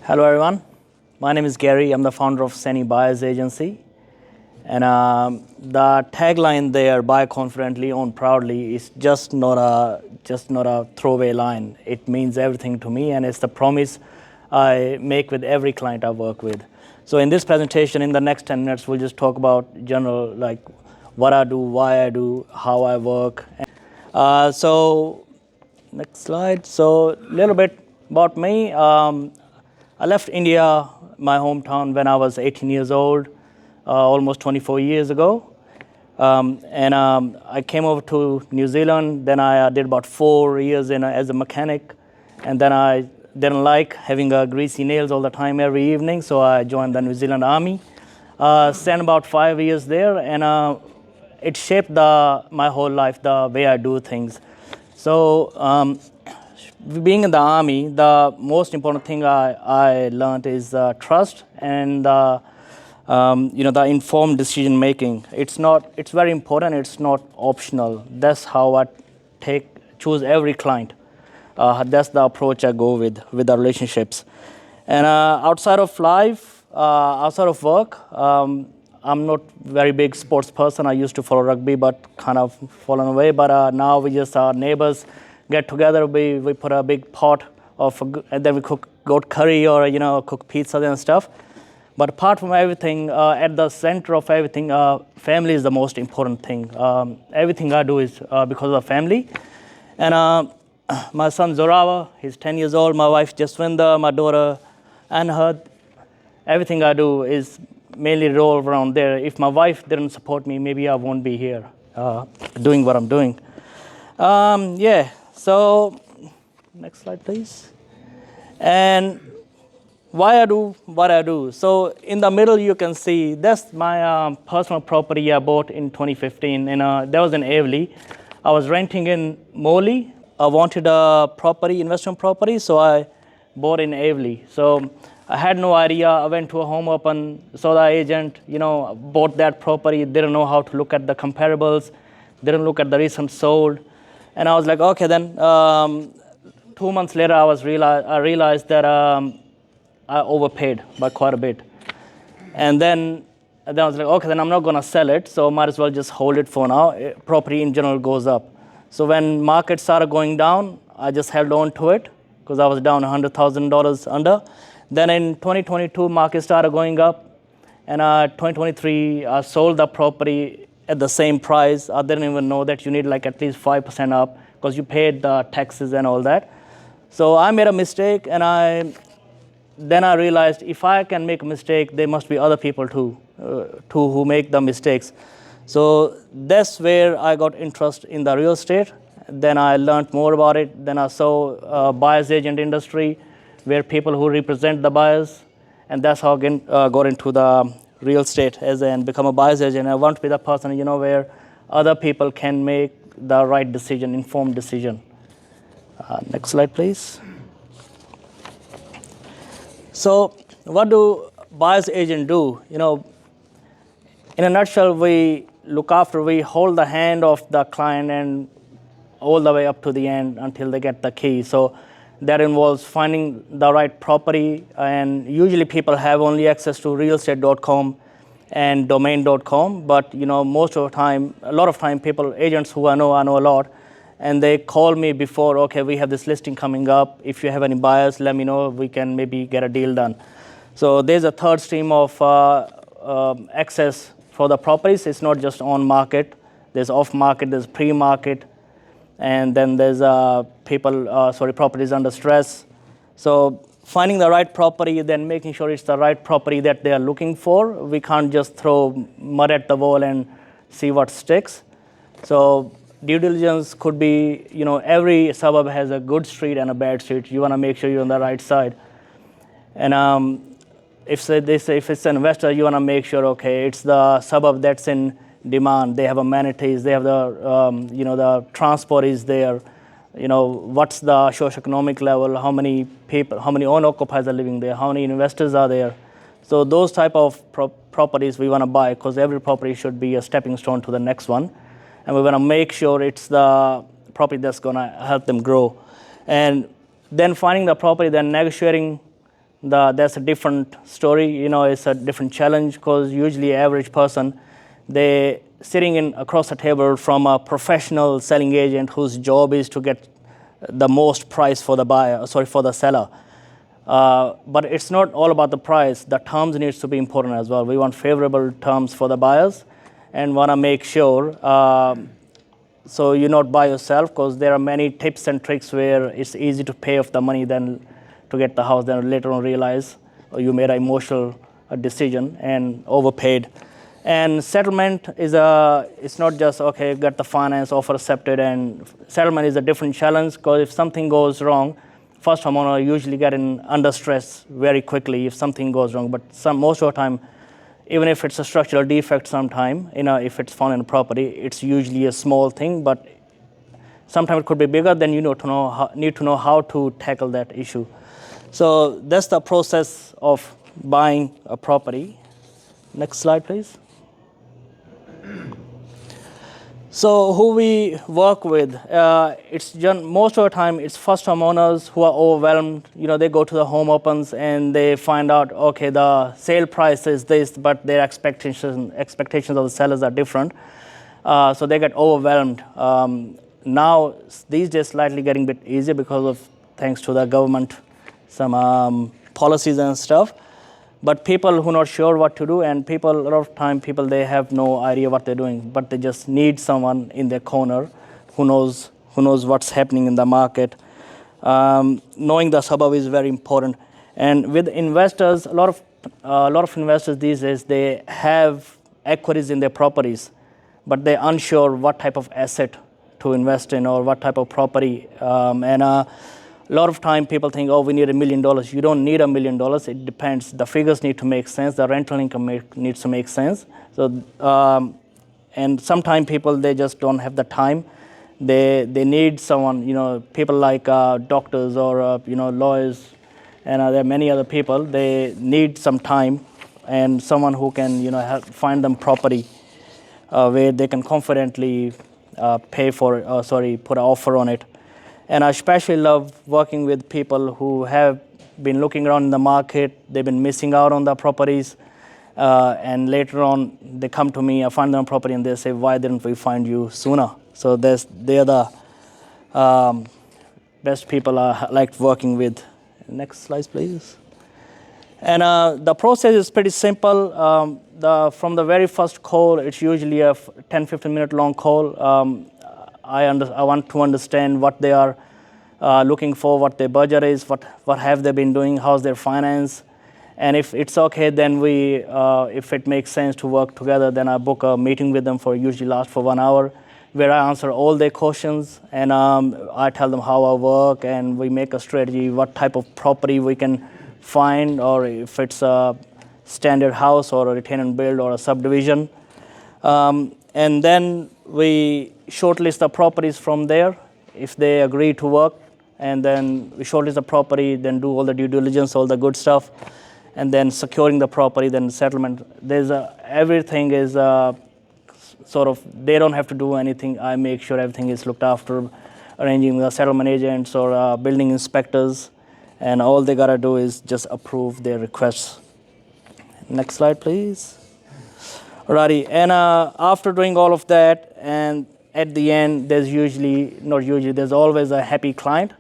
Hello, everyone. My name is Gary. I'm the founder of Seni Buyers Agency. And the tagline there, "Buy confidently, own proudly," is just not a throwaway line. It means everything to me, and it's the promise I make with every client I work with. So in this presentation, in the next 10 minutes, we'll just talk about general, like what I do, why I do, how I work. So next slide. So a little bit about me. I left India, my hometown, when I was 18 years old, almost 24 years ago. And I came over to New Zealand. Then I did about 4 years as a mechanic. And then I didn't like having greasy nails all the time every evening, so I joined the New Zealand Army. Spent about 5 years there, and it shaped my whole life, the way I do things. So being in the Army, the most important thing I learned is trust and the informed decision making. It's very important. It's not optional. That's how I choose every client. That's the approach I go with the relationships. And outside of life, outside of work, I'm not very big sports person. I used to follow rugby, but kind of fallen away. But now we just our neighbors get together. We put a big pot and then we cook goat curry or cook pizzas and stuff. But apart from everything, at the center of everything, family is the most important thing. Everything I do is because of family. And my son Zorawa, he's 10 years old. My wife Jaswinda, my daughter Anhad. Everything I do is mainly revolve around there. If my wife didn't support me, maybe I won't be here doing what I'm doing. So next slide, please. And why I do what I do. So in the middle, you can see that's my personal property I bought in 2015. And that was in Avely. I was renting in Morley. I wanted a investment property, so I bought in Avely. So I had no idea. I went to a home open, saw the agent, bought that property, didn't know how to look at the comparables, didn't look at the recent sold. And I was like, okay, then 2 months later, I realized that I overpaid by quite a bit. And then I was like, okay, then I'm not going to sell it, so might as well just hold it for now. Property in general goes up. So when market started going down, I just held on to it because I was down $100,000 under. Then in 2022, market started going up. And 2023, I sold the property at the same price. I didn't even know that you need like at least 5% up because you paid the taxes and all that. So I made a mistake, and then I realized if I can make a mistake, there must be other people too who make the mistakes. So that's where I got interest in the real estate. Then I learned more about it. Then I saw buyer's agent industry, where people who represent the buyers, and that's how I got into the real estate and become a buyer's agent. I want to be the person, where other people can make the right decision, informed decision. Next slide, please. So what do buyer's agent do? In a nutshell, we hold the hand of the client and all the way up to the end until they get the key. So that involves finding the right property, and usually people have only access to realestate.com and domain.com. But most of the time, a lot of time, agents who I know a lot, and they call me before, okay, we have this listing coming up. If you have any buyers, let me know. We can maybe get a deal done. So there's a third stream of access for the properties. It's not just on market. There's off market, there's pre-market, and then there's properties under stress. So finding the right property, then making sure it's the right property that they are looking for. We can't just throw mud at the wall and see what sticks. So due diligence could be, every suburb has a good street and a bad street. You want to make sure you're on the right side. And if it's an investor, you want to make sure, okay, it's the suburb that's in demand. They have amenities. They have the transport is there. What's the socioeconomic level? How many people, how many owner-occupiers are living there? How many investors are there? So those type of properties we want to buy, because every property should be a stepping stone to the next one. And we want to make sure it's the property that's going to help them grow. And then finding the property, then negotiating that's a different story. It's a different challenge because usually average person, they sitting in across the table from a professional selling agent whose job is to get the most price for the buyer, sorry, for the seller. But it's not all about the price. The terms needs to be important as well. We want favorable terms for the buyers and want to make sure so you're not by yourself, because there are many tips and tricks where it's easy to pay off the money than to get the house, then later on realize you made an emotional decision and overpaid. And settlement is it's not just, okay, get the finance offer accepted, and settlement is a different challenge, because if something goes wrong, first homeowner usually get under stress very quickly if something goes wrong. But most of the time, even if it's a structural defect sometime, if it's found in a property, it's usually a small thing, but sometimes it could be bigger, then you need to know how to tackle that issue. So that's the process of buying a property. Next slide, please. So who we work with, most of the time it's first homeowners who are overwhelmed. They go to the home opens and they find out, okay, the sale price is this, but their expectations of the sellers are different. So they get overwhelmed. Now these days slightly getting a bit easier because of thanks to the government, some policies and stuff. But people who are not sure what to do, and a lot of time people, they have no idea what they're doing, but they just need someone in their corner who knows what's happening in the market. Knowing the suburb is very important. And with investors, a lot of investors these days, they have equities in their properties, but they're unsure what type of asset to invest in or what type of property. A lot of time people think, oh, we need $1 million. You don't need $1 million. It depends. The figures need to make sense. The rental income needs to make sense. So, and sometimes people, they just don't have the time. They need someone, people like doctors or, lawyers, and there are many other people. They need some time and someone who can, help find them property where they can confidently put an offer on it. And I especially love working with people who have been looking around in the market, they've been missing out on the properties, and later on they come to me, I find them a property, and they say, why didn't we find you sooner? So they're the best people I like working with. Next slide, please. And the process is pretty simple. From the very first call, it's usually a 10-15 minute long call. I want to understand what they are looking for, what their budget is, what have they been doing, how's their finance. And if it's okay, then if it makes sense to work together, then I book a meeting with them usually lasts for 1 hour, where I answer all their questions, and I tell them how I work, and we make a strategy, what type of property we can find, or if it's a standard house or a retain and build or a subdivision. And then we shortlist the properties from there if they agree to work, and then we shortlist the property, then do all the due diligence, all the good stuff, and then securing the property, then settlement. Everything is they don't have to do anything. I make sure everything is looked after, arranging the settlement agents or building inspectors, and all they gotta do is just approve their requests. Next slide, please. Alrighty, and after doing all of that, and at the end, there's always a happy client.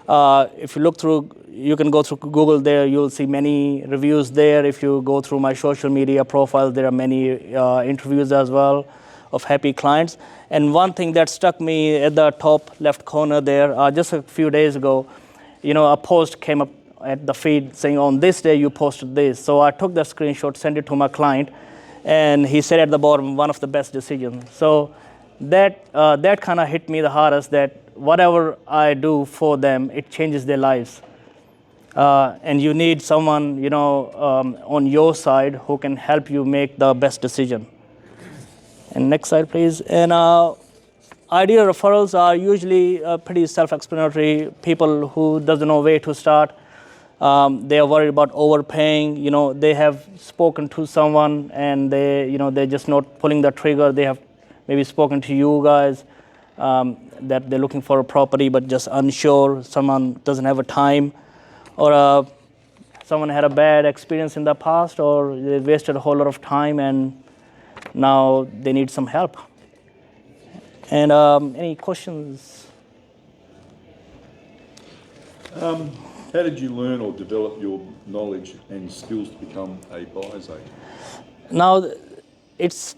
If you look through, you can go through Google there, you'll see many reviews there. If you go through my social media profiles, there are many interviews as well of happy clients. And one thing that struck me at the top left corner there, just a few days ago, a post came up at the feed saying, on this day you posted this. So I took the screenshot, sent it to my client, and he said at the bottom, one of the best decisions. So that kind of hit me the hardest, that whatever I do for them, it changes their lives. And you need someone, on your side who can help you make the best decision. And next slide, please. And ideal referrals are usually pretty self-explanatory. People who doesn't know where to start. They are worried about overpaying. They have spoken to someone and they're just not pulling the trigger. They have maybe spoken to you guys that they're looking for a property but just unsure. Someone doesn't have a time, or someone had a bad experience in the past, or they wasted a whole lot of time and now they need some help. And any questions? How did you learn or develop your knowledge and skills to become a buyer's agent? Now, it's,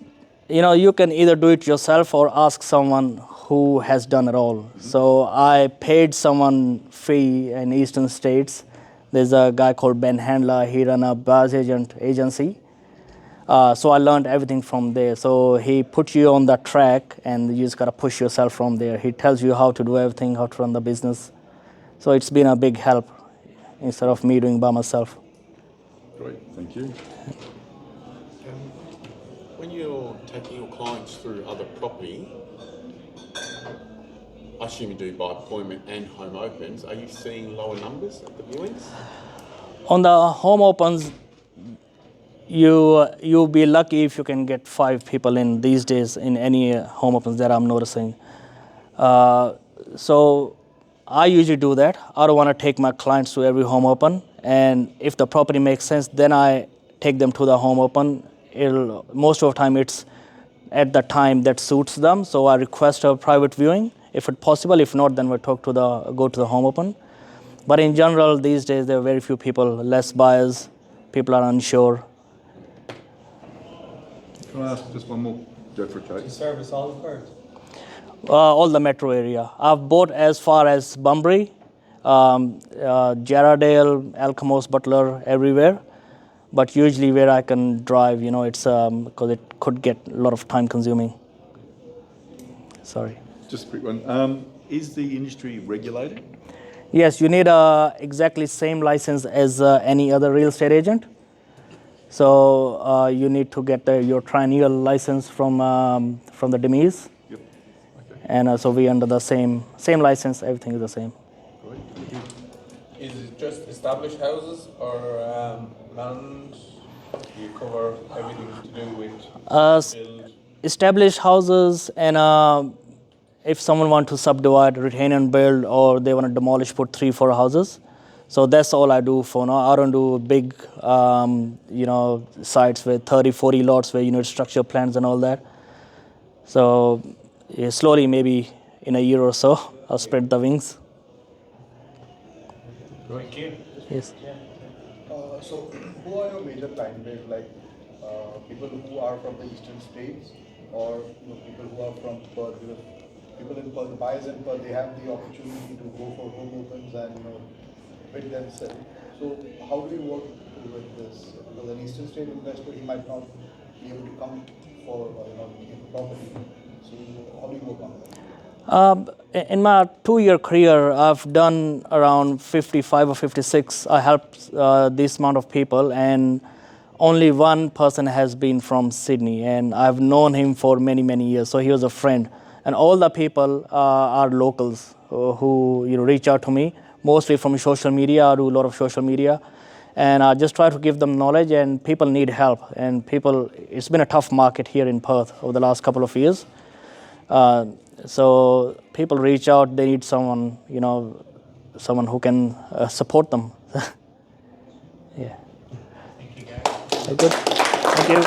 you can either do it yourself or ask someone who has done it all. So I paid someone fee in Eastern States. There's a guy called Ben Handler. He ran a buyer's agency. So I learned everything from there. So he puts you on that track and you just got to push yourself from there. He tells you how to do everything, how to run the business. So it's been a big help instead of me doing by myself. Great, thank you. When you're taking your clients through other property, I assume you do by appointment and home opens, are you seeing lower numbers at the viewings? On the home opens, you'll be lucky if you can get 5 people in these days in any home opens that I'm noticing. So I usually do that. I don't want to take my clients to every home open, and if the property makes sense, then I take them to the home open. Most of the time it's at the time that suits them, so I request a private viewing if it's possible. If not, then we go to the home open. But in general, these days there are very few people, less buyers, people are unsure. Can I ask just one more? Go for it, Kate. You service all the cars? All the metro area. I've bought as far as Bunbury, Jarradale, Alkamos, Butler, everywhere. But usually where I can drive, it's because it could get a lot of time consuming. Sorry. Just a quick one. Is the industry regulated? Yes, you need exactly same license as any other real estate agent. So you need to get your triennial license from the DMEs. Yep. Okay. And so we under the same license, everything is the same. Great, thank you. Is it just established houses or land? Do you cover everything to do with build? Established houses, and if someone want to subdivide, retain and build, or they want to demolish, put 3-4 houses. So that's all I do for now. I don't do big, sites with 30-40 lots where you need structure plans and all that. So slowly, maybe in a year or so, I'll spread the wings. Thank you. Yes. So, who are your major client base? Like people who are from the eastern states, or people who are from Perth? Because people in Perth, the buyers in Perth, they have the opportunity to go for home opens and bid themselves. So, how do you work with this? Because an eastern state investor, he might not be able to come for property. So, how do you work on that? In my 2-year career, I've done around 55 or 56. I helped this amount of people, and only one person has been from Sydney, and I've known him for many, many years. So he was a friend, and all the people are locals who reach out to me, mostly from social media. I do a lot of social media, and I just try to give them knowledge. And people need help, and it's been a tough market here in Perth over the last couple of years. So people reach out, they need someone, someone who can support them. Yeah. Thank you, guys. Good. Thank you.